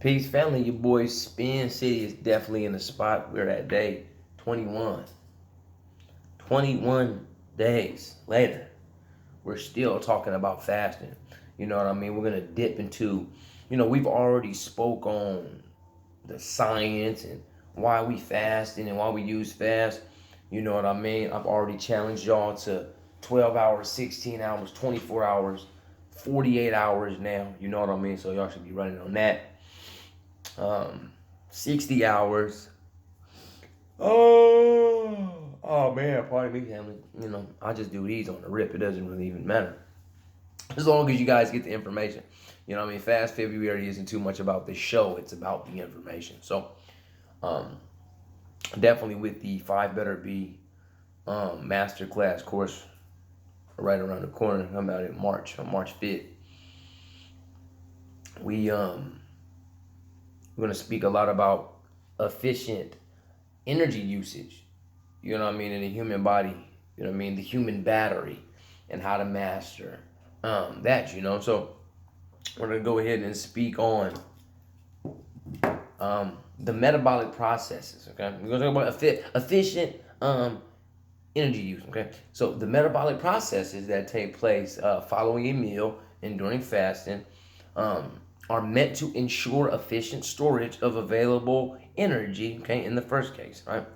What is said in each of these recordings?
Peace family, your boy Spin City is definitely in the spot. We're at day 21. 21 days later, we're still talking about fasting. You know what I mean? We're going to dip into, we've already spoke on the science and why we fasting and why we use fast. You know what I mean? I've already challenged y'all to 12 hours, 16 hours, 24 hours, 48 hours now. You know what I mean? So y'all should be running on that. 60 hours. Oh man, pardon me, family. I just do these on the rip. It doesn't really even matter. As long as you guys get the information. You know what I mean? Fast February isn't too much about the show, it's about the information. So, definitely with the Five Better Be masterclass course right around the corner. I'm out in March, on March 5th. We're gonna speak a lot about efficient energy usage, you know what I mean, in the human body, you know what I mean, the human battery, and how to master that. So we're gonna go ahead and speak on the metabolic processes. Okay, we're gonna talk about efficient energy use. Okay, so the metabolic processes that take place following a meal and during fasting are meant to ensure efficient storage of available energy, okay, in the first case, right?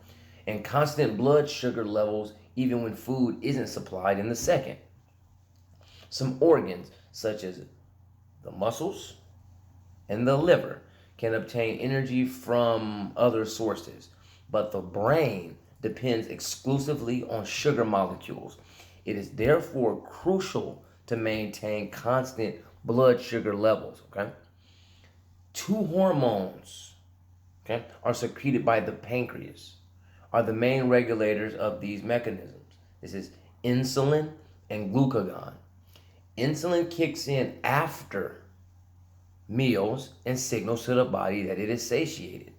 And constant blood sugar levels even when food isn't supplied in the second. Some organs, such as the muscles and the liver, can obtain energy from other sources, but the brain depends exclusively on sugar molecules. It is therefore crucial to maintain constant blood sugar levels, okay? Two hormones, okay, are secreted by the pancreas, are the main regulators of these mechanisms. This is insulin and glucagon. Insulin kicks in after meals and signals to the body that it is satiated.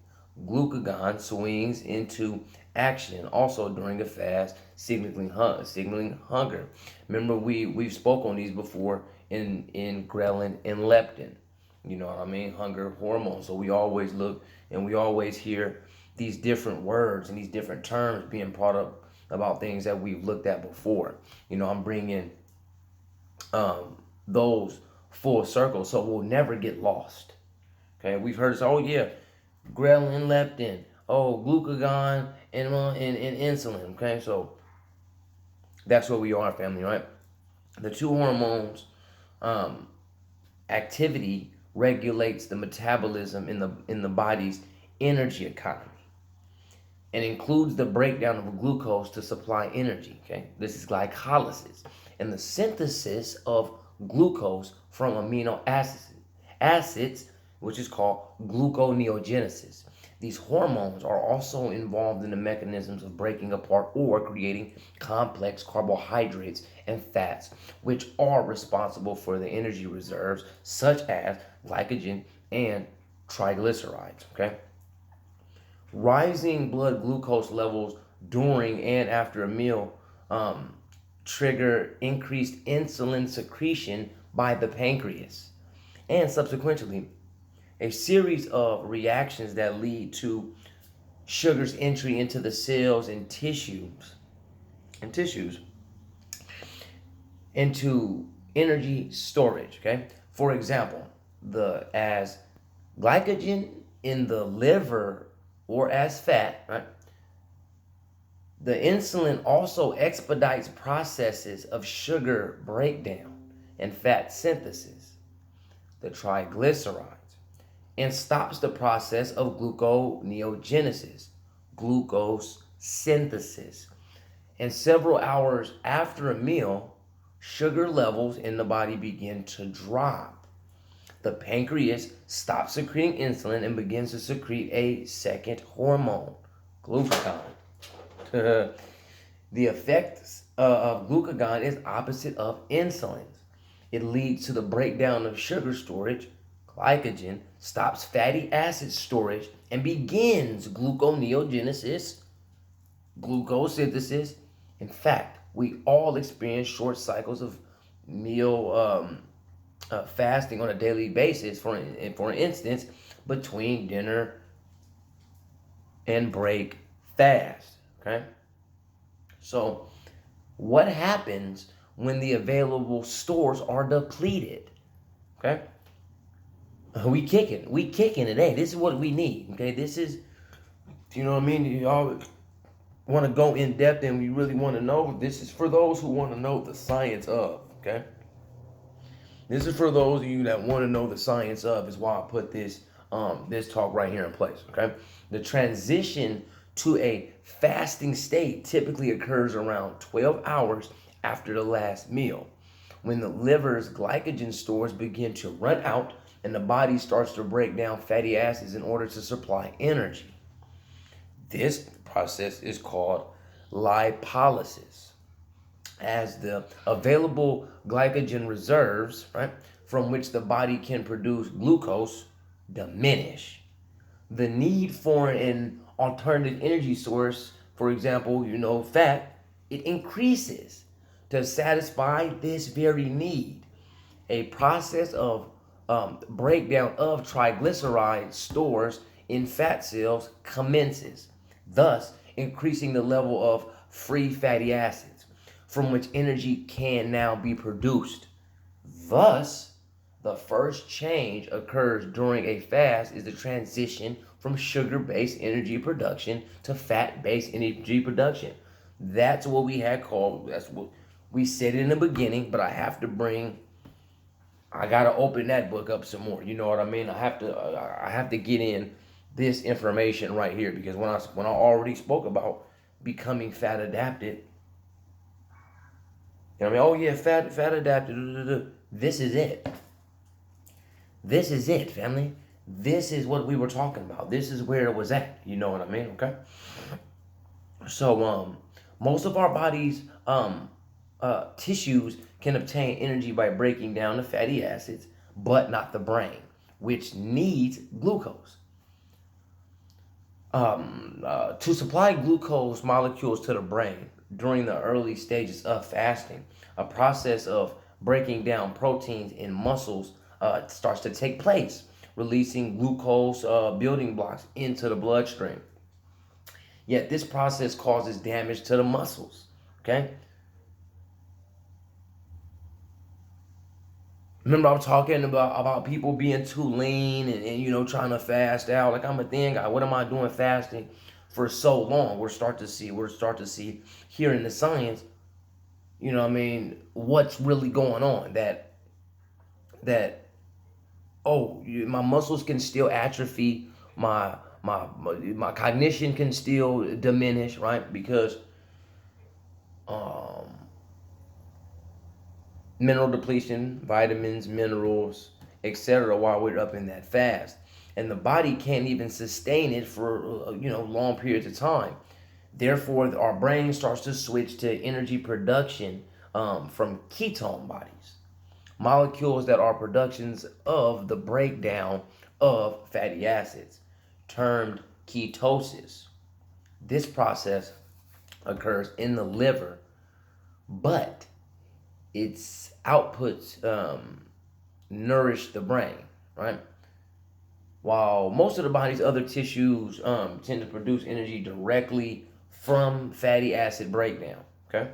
Glucagon swings into action also during a fast, signaling hunger. Remember, we've spoke on these before in ghrelin and leptin. You know what I mean? Hunger hormones. So we always look and we always hear these different words and these different terms being brought up about things that we've looked at before. I'm bringing those full circle so we'll never get lost. Okay, we've heard this. Oh yeah, ghrelin, leptin, oh glucagon, and insulin. Okay, so that's where we are, family. Right, the two hormones activity regulates the metabolism in the body's energy economy and includes the breakdown of glucose to supply energy. Okay, this is glycolysis and the synthesis of glucose from amino acids, which is called gluconeogenesis. These hormones are also involved in the mechanisms of breaking apart or creating complex carbohydrates and fats, which are responsible for the energy reserves such as glycogen and triglycerides. Okay, rising blood glucose levels during and after a meal trigger increased insulin secretion by the pancreas, and subsequently, a series of reactions that lead to sugar's entry into the cells and tissues into energy storage. Okay, for example, the as glycogen in the liver or as fat, right? The insulin also expedites processes of sugar breakdown and fat synthesis, the triglycerides, and stops the process of gluconeogenesis, glucose synthesis. And several hours after a meal, sugar levels in the body begin to drop. The pancreas stops secreting insulin and begins to secrete a second hormone, glucagon. The effects of glucagon is opposite of insulin's. It leads to the breakdown of sugar storage. Glycogen stops fatty acid storage and begins gluconeogenesis, glucose synthesis. In fact, we all experience short cycles of meal fasting on a daily basis, for instance, between dinner and break fast. Okay, so what happens when the available stores are depleted? Okay, we kicking today. This is what we need. Okay, this is, you know what I mean. Y'all want to go in depth and we really want to know. This is for those who want to know the science of. Okay, this is for those of you that want to know the science of. Is why I put this talk right here in place. Okay, the transition to a fasting state typically occurs around 12 hours after the last meal, when the liver's glycogen stores begin to run out and the body starts to break down fatty acids in order to supply energy. This process is called lipolysis, as the available glycogen reserves, right, from which the body can produce glucose, diminish. The need for an alternative energy source, for example, fat, it increases to satisfy this very need. A process of breakdown of triglyceride stores in fat cells commences, thus increasing the level of free fatty acids from which energy can now be produced. Thus, the first change occurs during a fast is the transition from sugar-based energy production to fat-based energy production. That's what we had called, that's what we said in the beginning, but I gotta open that book up some more. You know what I mean? I have to get in this information right here, because when I already spoke about becoming fat adapted, you know what I mean? Oh yeah, fat adapted. This is it. This is it, family. This is what we were talking about. This is where it was at. You know what I mean? Okay. So most of our body's tissues can obtain energy by breaking down the fatty acids, but not the brain, which needs glucose. To supply glucose molecules to the brain during the early stages of fasting, a process of breaking down proteins in muscles starts to take place, releasing glucose building blocks into the bloodstream. Yet this process causes damage to the muscles. Okay. Remember, I was talking about people being too lean and trying to fast out. Like, I'm a thin guy. What am I doing fasting for so long? We're start to see here in the science, what I mean, what's really going on. That my muscles can still atrophy, my cognition can still diminish, right? Because um mineral depletion, vitamins, minerals, etc., while we're up in that fast. And the body can't even sustain it for long periods of time. Therefore, our brain starts to switch to energy production from ketone bodies, molecules that are productions of the breakdown of fatty acids, termed ketosis. This process occurs in the liver, but its outputs nourish the brain, right? While most of the body's other tissues tend to produce energy directly from fatty acid breakdown. Okay,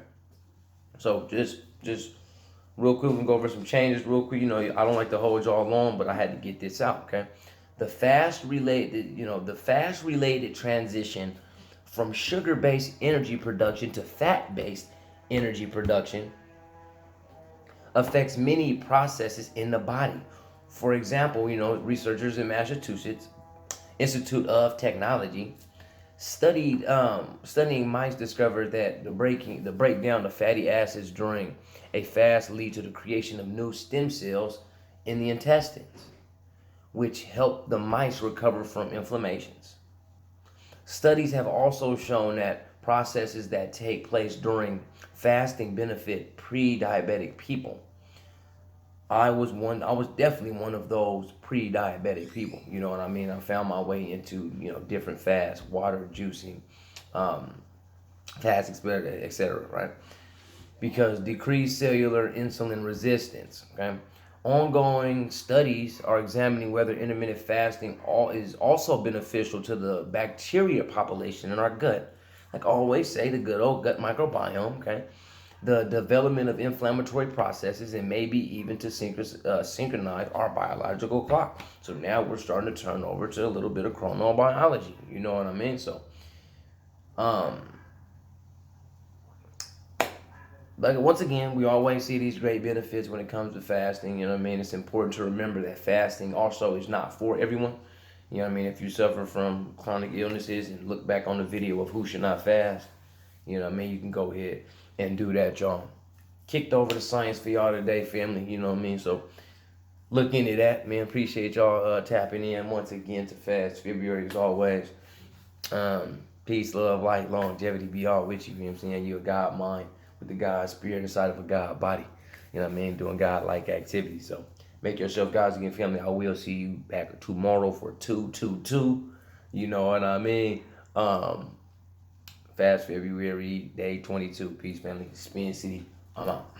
so just real quick, we can go over some changes real quick. I don't like to hold y'all long, but I had to get this out. Okay, the fast related transition from sugar-based energy production to fat-based energy production affects many processes in the body. For example, researchers in Massachusetts Institute of Technology studying mice discovered that the breakdown of fatty acids during a fast lead to the creation of new stem cells in the intestines, which help the mice recover from inflammations. Studies have also shown that processes that take place during fasting benefit pre-diabetic people. I was definitely one of those pre-diabetic people. You know what I mean? I found my way into, different fasts, water, juicing, um, fasting, etc., right? Because decreased cellular insulin resistance, okay? Ongoing studies are examining whether intermittent fasting is also beneficial to the bacteria population in our gut. Like I always say, the good old gut microbiome, okay? The development of inflammatory processes and maybe even to synchronize our biological clock. So now we're starting to turn over to a little bit of chronobiology. You know what I mean? So, um, like once again, we always see these great benefits when it comes to fasting. You know what I mean? It's important to remember that fasting also is not for everyone. You know what I mean? If you suffer from chronic illnesses and look back on the video of who should not fast, you know what I mean? You can go ahead and do that, y'all. Kicked over the science for y'all today, family. You know what I mean? So look into that, man. Appreciate y'all tapping in once again to Fast February as always. Peace, love, light, longevity be all with you. You know what I'm saying? You're a God mind with the God spirit inside of a God body. You know what I mean? Doing God-like activities. So make yourself God's again, family. I will see you back tomorrow for 222. You know what I mean? Fast February, day 22. Peace, family. Spin City. I'm out.